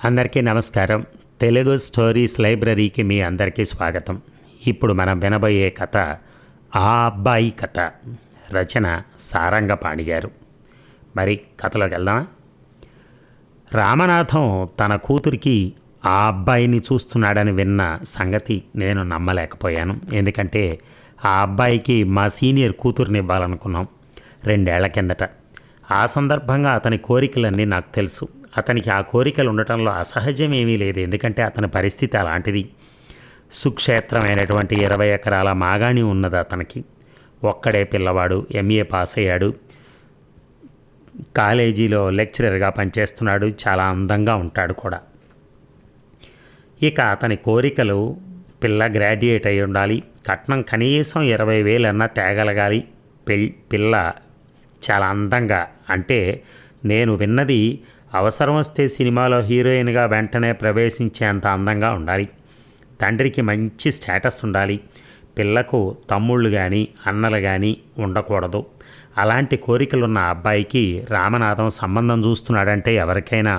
అందరికీ నమస్కారం. తెలుగు స్టోరీస్ లైబ్రరీకి మీ అందరికీ స్వాగతం. ఇప్పుడు మనం వినబోయే కథ ఆ అబ్బాయి కథ. రచన సారంగపాణి గారు. మరి కథలోకి వెళ్దామా? రామనాథం తన కూతురికి ఆ అబ్బాయిని చూస్తున్నాడని విన్న సంగతి నేను నమ్మలేకపోయాను. ఎందుకంటే ఆ అబ్బాయికి మా సీనియర్ కూతుర్ని ఇవ్వాలనుకున్నాం 2 ఏళ్ల కిందట. ఆ సందర్భంగా అతని కోరికలన్నీ నాకు తెలుసు. అతనికి ఆ కోరికలు ఉండటంలో అసహజం ఏమీ లేదు. ఎందుకంటే అతని పరిస్థితి అలాంటిది. సుక్షేత్రమైనటువంటి 20 ఎకరాల మాగాణి ఉన్నది అతనికి. ఒక్కడే పిల్లవాడు. MA పాస్ అయ్యాడు. కాలేజీలో లెక్చరర్గా పనిచేస్తున్నాడు. చాలా అందంగా ఉంటాడు కూడా. ఇక అతని కోరికలు పిల్ల గ్రాడ్యుయేట్ అయి ఉండాలి, కట్నం కనీసం 20,000 అన్నా తేగలగాలి, పిల్ల చాలా అందంగా, అంటే నేను విన్నది అవసరం వస్తే సినిమాలో హీరోయిన్గా వెంటనే ప్రవేశించేంత అందంగా ఉండాలి, తండ్రికి మంచి స్టేటస్ ఉండాలి, పిల్లకు తమ్ముళ్ళు కానీ అన్నలు కానీ ఉండకూడదు. అలాంటి కోరికలున్న అబ్బాయికి రామనాథం సంబంధం చూస్తున్నాడంటే ఎవరికైనా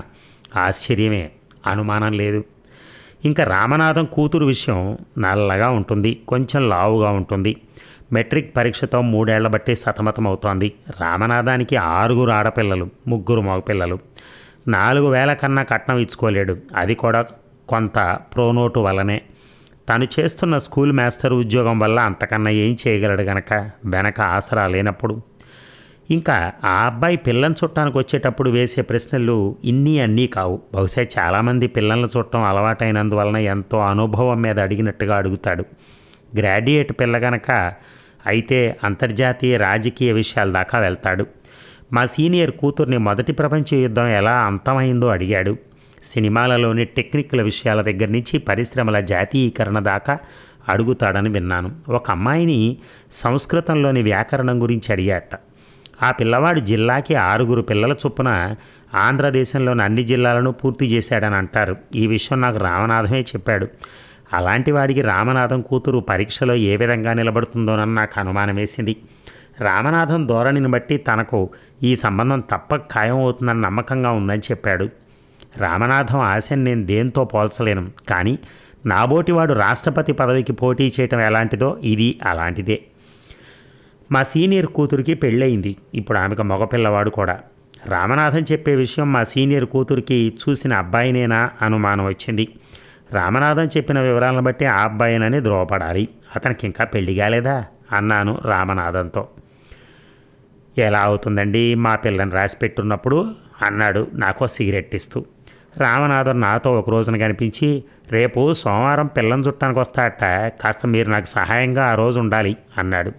ఆశ్చర్యమే, అనుమానం లేదు. ఇంకా రామనాథం కూతురు విషయం నల్లగా ఉంటుంది, కొంచెం లావుగా ఉంటుంది. మెట్రిక్ పరీక్షతో 3 ఏళ్ల బట్టి సతమతమవుతోంది. రామనాథానికి 6 ఆడపిల్లలు, 3 మగపిల్లలు. 4,000 కన్నా కట్నం ఇచ్చుకోలేడు. అది కూడా కొంత ప్రోనోటు వల్లనే. తను చేస్తున్న స్కూల్ మాస్టర్ ఉద్యోగం వల్ల అంతకన్నా ఏం చేయగలడు గనక వెనక ఆసరా లేనప్పుడు. ఇంకా ఆ అబ్బాయి పిల్లని చుట్టానికి వచ్చేటప్పుడు వేసే ప్రశ్నలు అన్నీ కావు. బహుశా చాలామంది పిల్లల్ని చుట్టం అలవాటైనందువలన ఎంతో అనుభవం మీద అడిగినట్టుగా అడుగుతాడు. గ్రాడ్యుయేట్ పిల్ల గనక అయితే అంతర్జాతీయ రాజకీయ విషయాల దాకా వెళ్తాడు. మా సీనియర్ కూతుర్ని మొదటి ప్రపంచ యుద్ధం ఎలా అంతమైందో అడిగాడు. సినిమాలలోని టెక్నికల్ విషయాల దగ్గర నుంచి పరిశ్రమల జాతీయీకరణ దాకా అడుగుతాడని విన్నాను. ఒక అమ్మాయిని సంస్కృతంలోని వ్యాకరణం గురించి అడిగాట. ఆ పిల్లవాడు జిల్లాకి 6 పిల్లల చొప్పున ఆంధ్రదేశంలోని అన్ని జిల్లాలను పూర్తి చేశాడని అంటారు. ఈ విషయం నాకు రామనాథమే చెప్పాడు. అలాంటి వాడికి రామనాథం కూతురు పరీక్షలో ఏ విధంగా నిలబడుతుందోనని నాకు అనుమానం వేసింది. రామనాథం ధోరణిని బట్టి తనకు ఈ సంబంధం తప్పక ఖాయం అవుతుందని నమ్మకంగా ఉందని చెప్పాడు. రామనాథం ఆశని నేను దేంతో పోల్చలేను, కానీ నాబోటివాడు రాష్ట్రపతి పదవికి పోటీ చేయటం ఎలాంటిదో ఇది అలాంటిదే. మా సీనియర్ కూతురికి పెళ్ళయింది. ఇప్పుడు ఆమెకు మగపిల్లవాడు కూడా. రామనాథం చెప్పే విషయం మా సీనియర్ కూతురికి చూసిన అబ్బాయినేనా అనుమానం వచ్చింది. రామనాథం చెప్పిన వివరాలను బట్టి ఆ అబ్బాయినని ధృవపడాలి. అతనికి ఇంకా పెళ్లి కాలేదా అన్నాను రామనాథంతో. ఎలా అవుతుందండి, మా పిల్లని రాసి పెట్టున్నప్పుడు అన్నాడు నాకు సిగరెట్ ఇస్తూ. రామనాథన్ నాతో ఒక రోజున కనిపించి, రేపు సోమవారం పిల్లని చుట్టానికి వస్తాడట, కాస్త మీరు నాకు సహాయంగా ఆ రోజు ఉండాలి అన్నాడు.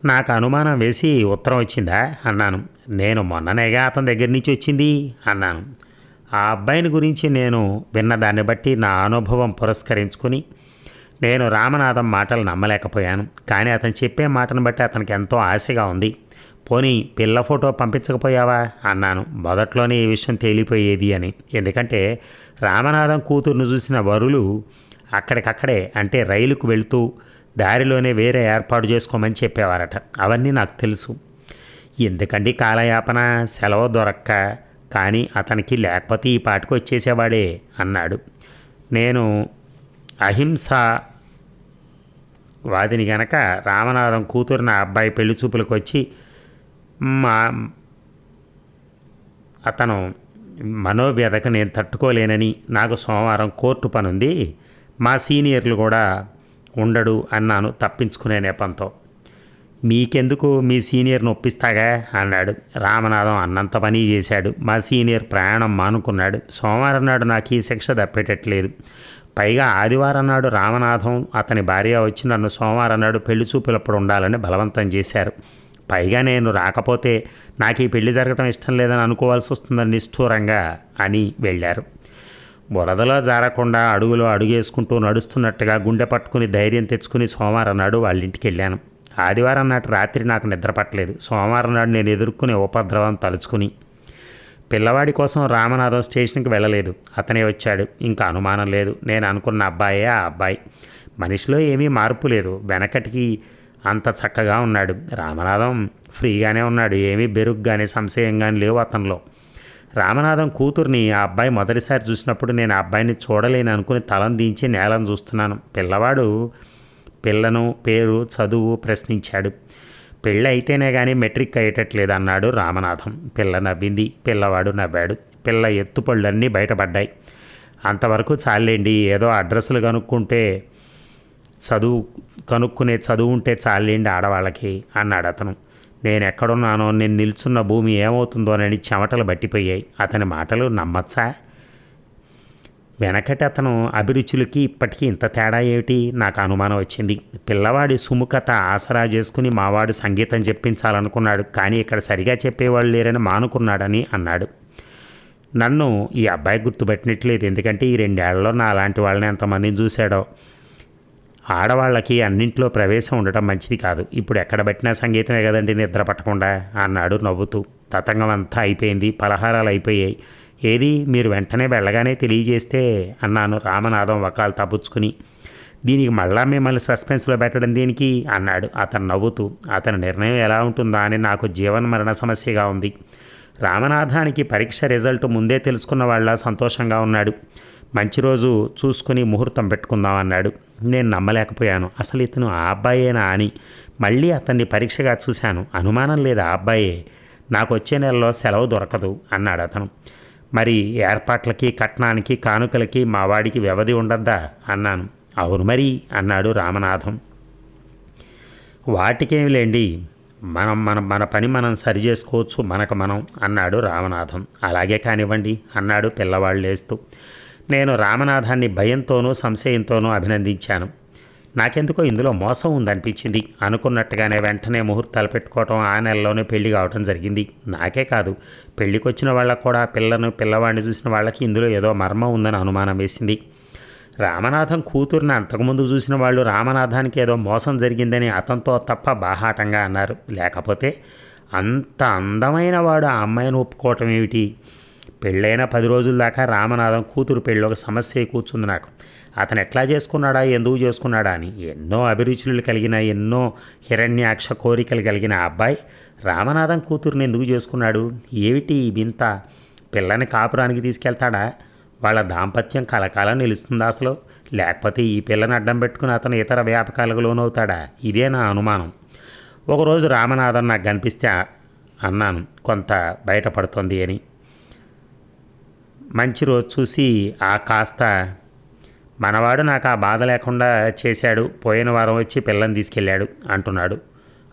నాకు అనుమానం వేసి ఉత్తరం వచ్చిందా అన్నాను. నేను మొన్ననేగా అతని దగ్గర నుంచి వచ్చింది అన్నాను. ఆ అబ్బాయిని గురించి నేను విన్నదాన్ని బట్టి నా అనుభవం పురస్కరించుకుని నేను రామనాథం మాటలు నమ్మలేకపోయాను. కానీ అతను చెప్పే మాటను బట్టి అతనికి ఎంతో ఆశగా ఉంది. పోనీ పిల్ల ఫోటో పంపించకపోయావా అన్నాను. మొదట్లోనే ఈ విషయం తేలిపోయేది అని. ఎందుకంటే రామనాథం కూతురును చూసిన వరులు అక్కడికక్కడే, అంటే రైలుకు వెళుతూ దారిలోనే వేరే ఏర్పాటు చేసుకోమని చెప్పేవారట. అవన్నీ నాకు తెలుసు. ఎందుకండి కాలయాపన, సెలవు దొరక్క, కానీ అతనికి లేకపోతే ఈ పాటికి వచ్చేసేవాడే అన్నాడు. నేను అహింసవాదిని గనక రామనాథం కూతురు నా అబ్బాయి పెళ్లి చూపులకు వచ్చి అతను మనోవ్యధకు నేను తట్టుకోలేనని, నాకు సోమవారం కోర్టు పనుంది, మా సీనియర్లు కూడా ఉండడు అన్నాను తప్పించుకునే నెపంతో. మీకెందుకు, మీ సీనియర్ని ఒప్పిస్తాగా అన్నాడు. రామనాథం అన్నంత పని చేశాడు. మా సీనియర్ ప్రయాణం మానుకున్నాడు. సోమవారం నాడు నాకు ఈ శిక్ష తప్పేటట్లేదు. పైగా ఆదివారం నాడు రామనాథం అతని భార్య వచ్చి నన్ను సోమవారం నాడు పెళ్లి చూపులప్పుడు ఉండాలని బలవంతం చేశారు. పైగా నేను రాకపోతే నాకు ఈ పెళ్లి జరగడం ఇష్టం లేదని అనుకోవాల్సి వస్తుందని నిష్ఠూరంగా అని వెళ్ళారు. బురదలో జారకుండా అడుగులో అడుగేసుకుంటూ నడుస్తున్నట్టుగా గుండె పట్టుకుని ధైర్యం తెచ్చుకుని సోమవారం నాడు వాళ్ళ ఇంటికి వెళ్ళాను. ఆదివారం నాటి రాత్రి నాకు నిద్ర పట్టలేదు. సోమవారం నాడు నేను ఎదుర్కొనే ఉపద్రవం తలుచుకుని పిల్లవాడి కోసం రామనాథం స్టేషన్కి వెళ్ళలేదు. అతనే వచ్చాడు. ఇంకా అనుమానం లేదు, నేను అనుకున్న అబ్బాయే ఆ అబ్బాయి. మనిషిలో ఏమీ మార్పు లేదు. వెనకటికి అంత చక్కగా ఉన్నాడు. రామనాథం ఫ్రీగానే ఉన్నాడు. ఏమీ బెరుగ్గానే సంశయంగానే లేవు అతనిలో. రామనాథం కూతుర్ని ఆ అబ్బాయి మొదటిసారి చూసినప్పుడు నేను ఆ అబ్బాయిని చూడలేని అనుకుని తలం దించి నేలను చూస్తున్నాను. పిల్లవాడు పిల్లను పేరు చదువు ప్రశ్నించాడు. పెళ్ళి అయితేనే కానీ మెట్రిక్ అయ్యేటట్లేదు అన్నాడు రామనాథం. పిల్ల నవ్వింది, పిల్లవాడు నవ్వాడు. పిల్ల ఎత్తుపళ్ళన్నీ బయటపడ్డాయి. అంతవరకు చాలేండి, ఏదో అడ్రస్లు కనుక్కునే చదువు ఉంటే చాలేండి ఆడవాళ్ళకి అన్నాడు అతను. నేను ఎక్కడున్నానో, నేను నిల్చున్న భూమి ఏమవుతుందోనని చెమటలు బట్టిపోయాయి. అతని మాటలు నమ్మచ్చా? వెనకటి అతను అభిరుచులకి ఇప్పటికీ ఇంత తేడా ఏమిటి? నాకు అనుమానం వచ్చింది. పిల్లవాడి సుముఖత ఆసరా చేసుకుని మావాడు సంగీతం చెప్పించాలనుకున్నాడు, కానీ ఇక్కడ సరిగా చెప్పేవాళ్ళు లేరని మానుకున్నాడని అన్నాడు. నన్ను ఈ అబ్బాయి గుర్తుపెట్టినట్లేదు, ఎందుకంటే ఈ 2 ఏళ్లలో నా అలాంటి వాళ్ళని ఎంతమందిని చూశాడో. ఆడవాళ్ళకి అన్నింట్లో ప్రవేశం ఉండటం మంచిది కాదు. ఇప్పుడు ఎక్కడ పెట్టినా సంగీతమే కదండి నిద్ర పట్టకుండా అన్నాడు నవ్వుతూ. తతంగం అంతా అయిపోయింది, పలహారాలు అయిపోయాయి. ఏది మీరు వెంటనే వెళ్ళగానే తెలియజేస్తే అన్నాను రామనాథం వకాలు తప్పుచ్చుకుని. దీనికి మళ్ళా మిమ్మల్ని సస్పెన్స్లో పెట్టడం దేనికి అన్నాడు అతను నవ్వుతూ. అతని నిర్ణయం ఎలా ఉంటుందా అని నాకు జీవన్మరణ సమస్యగా ఉంది. రామనాథానికి పరీక్ష రిజల్ట్ ముందే తెలుసుకున్న వాళ్ళ సంతోషంగా ఉన్నాడు. మంచి రోజు చూసుకుని ముహూర్తం పెట్టుకుందాం అన్నాడు. నేను నమ్మలేకపోయాను. అసలు ఇతను ఆ అబ్బాయేనా అని. మళ్ళీ అతన్ని పరీక్షగా చూశాను. అనుమానం లేదు, ఆ అబ్బాయే. నాకు వచ్చే నెలలో సెలవు దొరకదు అన్నాడు అతను. మరి ఏర్పాట్లకి, కట్నానికి, కానుకలకి మా వాడికి వ్యవధి ఉండద్దా అన్నాను. అవును మరి అన్నాడు రామనాథం. వాటికేమి లేండి, మన పని మనం సరి చేసుకోవచ్చు మనకు మనం అన్నాడు రామనాథం. అలాగే కానివ్వండి అన్నాడు పిల్లవాళ్ళు లేస్తూ. నేను రామనాథాన్ని భయంతోనూ సంశయంతోనూ అభినందించాను. నాకెందుకో ఇందులో మోసం ఉందనిపించింది. అనుకున్నట్టుగానే వెంటనే ముహూర్తాలు పెట్టుకోవటం, ఆ నెలలోనే పెళ్లి కావటం జరిగింది. నాకే కాదు, పెళ్ళికొచ్చిన వాళ్ళకు కూడా పిల్లవాడిని చూసిన వాళ్ళకి ఇందులో ఏదో మర్మం ఉందని అనుమానం వేసింది. రామనాథం కూతుర్ని అంతకుముందు చూసిన వాళ్ళు రామనాథానికి ఏదో మోసం జరిగిందని అతనితో తప్ప బాహాటంగా అన్నారు. లేకపోతే అంత అందమైన వాడు ఆ అమ్మాయిని ఒప్పుకోవటం ఏమిటి? పెళ్ళైన 10 రోజుల దాకా రామనాథం కూతురు పెళ్ళి ఒక సమస్య కూర్చుంది నాకు. అతను ఎట్లా చేసుకున్నాడా, ఎందుకు చేసుకున్నాడా అని. ఎన్నో అభిరుచులు కలిగిన, ఎన్నో హిరణ్యాక్ష కోరికలు కలిగిన ఆ అబ్బాయి రామనాథం కూతురుని ఎందుకు చేసుకున్నాడు? ఏమిటి వింత? పిల్లని కాపురానికి తీసుకెళ్తాడా? వాళ్ళ దాంపత్యం కలకాలం నిలుస్తుందా అసలు? లేకపోతే ఈ పిల్లని అడ్డం పెట్టుకుని అతను ఇతర వ్యాపకాలకు లోనవుతాడా? ఇదే నా అనుమానం. ఒకరోజు రామనాథం నాకు కనిపిస్తే అన్నాను, కొంత బయటపడుతుంది అని. మంచి రోజు చూసి కాస్త మనవాడు నాకు ఆ బాధ లేకుండా చేశాడు, పోయిన వారం వచ్చి పిల్లని తీసుకెళ్ళాడు అంటున్నాడు.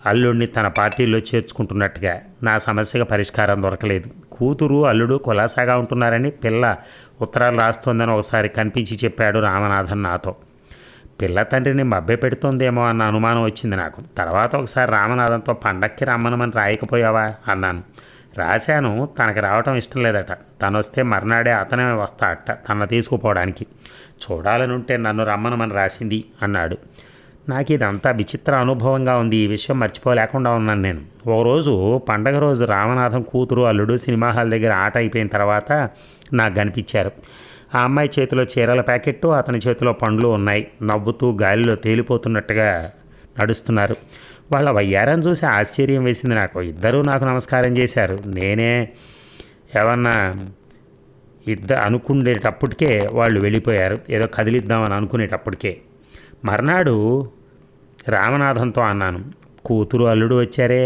అల్లుడిని తన పార్టీలో చేర్చుకుంటున్నట్టుగా. నా సమస్యగా పరిష్కారం దొరకలేదు. కూతురు అల్లుడు కులాసాగా ఉంటున్నారని పిల్ల ఉత్తరాలు రాస్తోందని ఒకసారి కనిపించి చెప్పాడు రామనాథన్ నాతో. పిల్ల తండ్రిని మభ్య పెడుతోందేమో అన్న అనుమానం వచ్చింది నాకు. తర్వాత ఒకసారి రామనాథంతో పండక్కి రమ్మనమని రాయకపోయావా అన్నాను. రాశాను, తనకు రావటం ఇష్టం లేదట. తను వస్తే మర్నాడే అతనే వస్తాడట తన తీసుకుపోవడానికి. చూడాలని ఉంటే నన్ను రమ్మనమని రాసింది అన్నాడు. నాకు ఇదంతా విచిత్ర అనుభవంగా ఉంది. ఈ విషయం మర్చిపోలేకుండా ఉన్నాను నేను. ఒకరోజు పండగ రోజు రామనాథం కూతురు అల్లుడు సినిమా హాల్ దగ్గర ఆట అయిపోయిన తర్వాత నాకు కనిపించారు. ఆ అమ్మాయి చేతిలో చీరల ప్యాకెట్టు, అతని చేతిలో పండ్లు ఉన్నాయి. నవ్వుతూ గాలిలో తేలిపోతున్నట్టుగా నడుస్తున్నారు. వాళ్ళ వయ్యారని చూసి ఆశ్చర్యం వేసింది నాకు. ఇద్దరూ నాకు నమస్కారం చేశారు. నేనే ఏమన్నా అనుకునేటప్పటికే వాళ్ళు వెళ్ళిపోయారు. ఏదో కదిలిద్దామని అనుకునేటప్పటికే. మర్నాడు రామనాథంతో అన్నాను, కూతురు అల్లుడు వచ్చారే?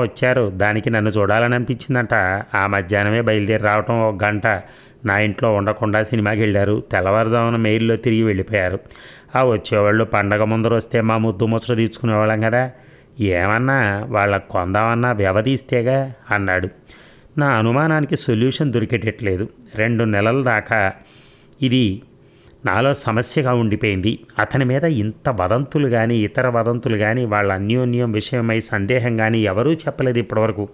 వచ్చారు. దానికి నన్ను చూడాలని అనిపించిందంట. ఆ మధ్యాహ్నమే బయలుదేరి రావటం, 1 గంట నా ఇంట్లో ఉండకుండా సినిమాకి వెళ్ళారు. తెల్లవారుజామున మెయిల్లో తిరిగి వెళ్ళిపోయారు. వచ్చేవాళ్ళు పండగ ముందర వస్తే మా ముద్దు ముచ్చట తీర్చుకునేవాళ్ళం కదా. ఏమన్నా వాళ్ళకు కొందామన్నా వ్యవధిస్తేగా అన్నాడు. నా అనుమానానికి సొల్యూషన్ దొరికేటట్లేదు. 2 నెలల దాకా ఇది నాలో సమస్యగా ఉండిపోయింది. అతని మీద ఇంత వదంతులు కానీ, ఇతర వదంతులు కానీ, వాళ్ళ అన్యోన్యం విషయమై సందేహం కానీ ఎవరూ చెప్పలేదు ఇప్పటివరకు.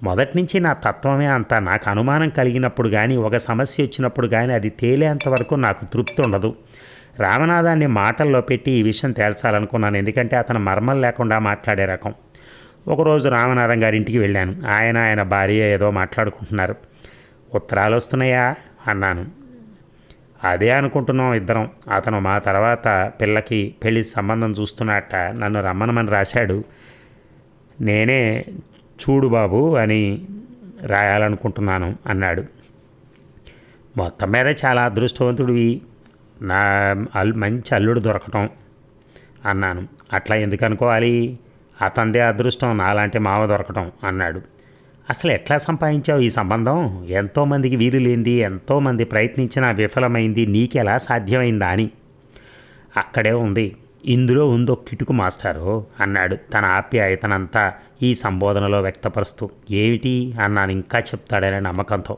మొదటి నుంచి నా తత్వమే అంతా. నాకు అనుమానం కలిగినప్పుడు కానీ, ఒక సమస్య వచ్చినప్పుడు కానీ అది తేలేంతవరకు నాకు తృప్తి ఉండదు. రామనాథాన్ని మాటల్లో పెట్టి ఈ విషయం తేల్చాలనుకున్నాను. ఎందుకంటే అతను మర్మం లేకుండా మాట్లాడే రకం. ఒకరోజు రామనాథం గారి ఇంటికి వెళ్ళాను. ఆయన భార్య ఏదో మాట్లాడుకుంటున్నారు. ఉత్తరాలు వస్తున్నాయా అన్నాను. అదే అనుకుంటున్నాం ఇద్దరం. అతను మా తర్వాత పిల్లకి పెళ్లి సంబంధం చూస్తున్నట్ట. నన్ను రమ్మనమని రాశాడు. నేనే చూడు బాబు అని రాయాలనుకుంటున్నాను అన్నాడు. మొత్తం మీద చాలా అదృష్టవంతుడివి, నా మంచి అల్లుడు దొరకటం అన్నాను. అట్లా ఎందుకు అనుకోవాలి, అతందే అదృష్టం నాలాంటి మావ దొరకటం అన్నాడు. అసలు ఎట్లా సంపాదించావు ఈ సంబంధం? ఎంతోమందికి వీలు లేనిది, ఎంతోమంది ప్రయత్నించినా విఫలమైంది, నీకెలా సాధ్యమైందా అని. అక్కడే ఉంది, ఇందులో ఉందో కిటుకు మాస్టారు అన్నాడు తన ఆప్యాయతనంతా ఈ సంబోధనలో వ్యక్తపరుస్తూ. ఏమిటి అన్నాను ఇంకా చెప్తాడనే నమ్మకంతో.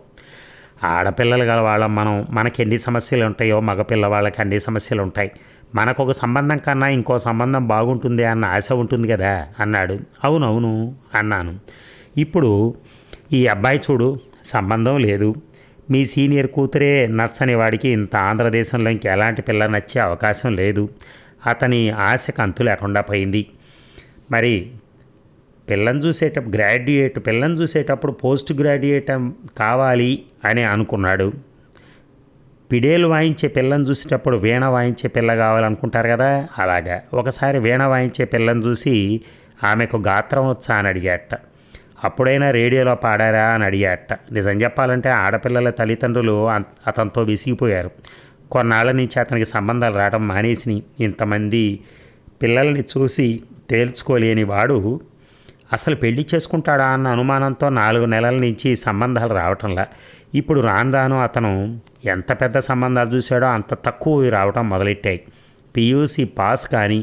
ఆడపిల్లలు గల వాళ్ళం మనం, మనకి ఎన్ని సమస్యలు ఉంటాయో మగపిల్లవాళ్ళకి అన్ని సమస్యలు ఉంటాయి. మనకొక సంబంధం కన్నా ఇంకో సంబంధం బాగుంటుంది అన్న ఆశ ఉంటుంది కదా అన్నాడు. అవునవును అన్నాను. ఇప్పుడు ఈ అబ్బాయి చూడు, సంబంధం లేదు, మీ సీనియర్ కూతురే నచ్చని వాడికి ఇంత ఆంధ్రదేశంలో ఇంకెలాంటి పిల్ల నచ్చే అవకాశం లేదు. అతని ఆశకు అంతు లేకుండా పోయింది. మరి పిల్లని చూసేటప్పుడు పోస్ట్ గ్రాడ్యుయేట్ కావాలి అని అనుకున్నాడు. పిడేలు వాయించే పిల్లని చూసేటప్పుడు వీణ వాయించే పిల్ల కావాలనుకుంటారు కదా, అలాగా ఒకసారి వీణ వాయించే పిల్లని చూసి ఆమెకు గాత్రం వచ్చా అని అడిగాట. అప్పుడైనా రేడియోలో పాడారా అని అడిగాట. నిజం చెప్పాలంటే ఆడపిల్లల తల్లిదండ్రులు అతనితో విసిగిపోయారు. కొన్నాళ్ళ నుంచి అతనికి సంబంధాలు రావడం మానేసిని. ఇంతమంది పిల్లల్ని చూసి తేల్చుకోలేని వాడు అసలు పెళ్లి చేసుకుంటాడా అన్న అనుమానంతో 4 నెలల నుంచి సంబంధాలు రావటంలా. ఇప్పుడు రాను అతను ఎంత పెద్ద సంబంధాలు చూశాడో అంత తక్కువ రావటం మొదలెట్టాయి. పియూసీ పాస్ కానీ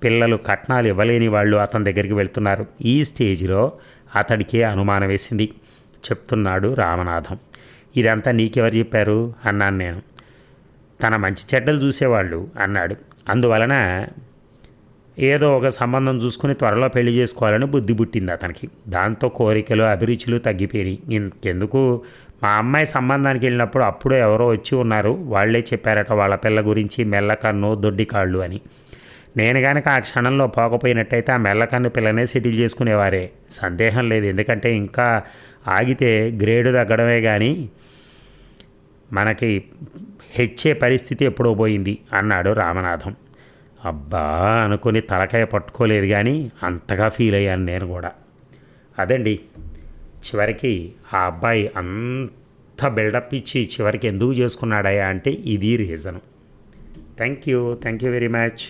పిల్లలు కట్నాలు ఇవ్వలేని వాళ్ళు అతని దగ్గరికి వెళ్తున్నారు. ఈ స్టేజ్లో అతడికే అనుమానం వేసింది, చెప్తున్నాడు రామనాథం. ఇదంతా నీకెవరు చెప్పారు అన్నాను నేను. తన మంచి చెడ్డలు చూసేవాళ్ళు అన్నాడు. అందువలన ఏదో ఒక సంబంధం చూసుకుని త్వరలో పెళ్లి చేసుకోవాలని బుద్ధి పుట్టింది అతనికి. దాంతో కోరికలు అభిరుచులు తగ్గిపోయి ఇంకెందుకు, మా అమ్మాయి సంబంధానికి వెళ్ళినప్పుడు అప్పుడే ఎవరో వచ్చి ఉన్నారు, వాళ్లే చెప్పారట వాళ్ళ పిల్ల గురించి మెల్లకన్ను దొడ్డి కాళ్ళు అని. నేను కనుక ఆ క్షణంలో పోకపోయినట్టయితే ఆ మెల్లకన్ను పిల్లనే సెటిల్ చేసుకునేవారే, సందేహం లేదు. ఎందుకంటే ఇంకా ఆగితే గ్రేడు తగ్గడమే కానీ మనకి హెచ్చే పరిస్థితి ఎప్పుడో పోయింది అన్నాడు రామనాథం. అబ్బా అనుకుని తలకాయ పట్టుకోలేదు కానీ అంతగా ఫీల్ అయ్యాను నేను కూడా. అదండి, చివరికి ఆ అబ్బాయి అంత బిల్డప్ ఇచ్చి చివరికి ఎందుకు చేసుకున్నాడయ్యా అంటే ఇది reason. Thank you very much.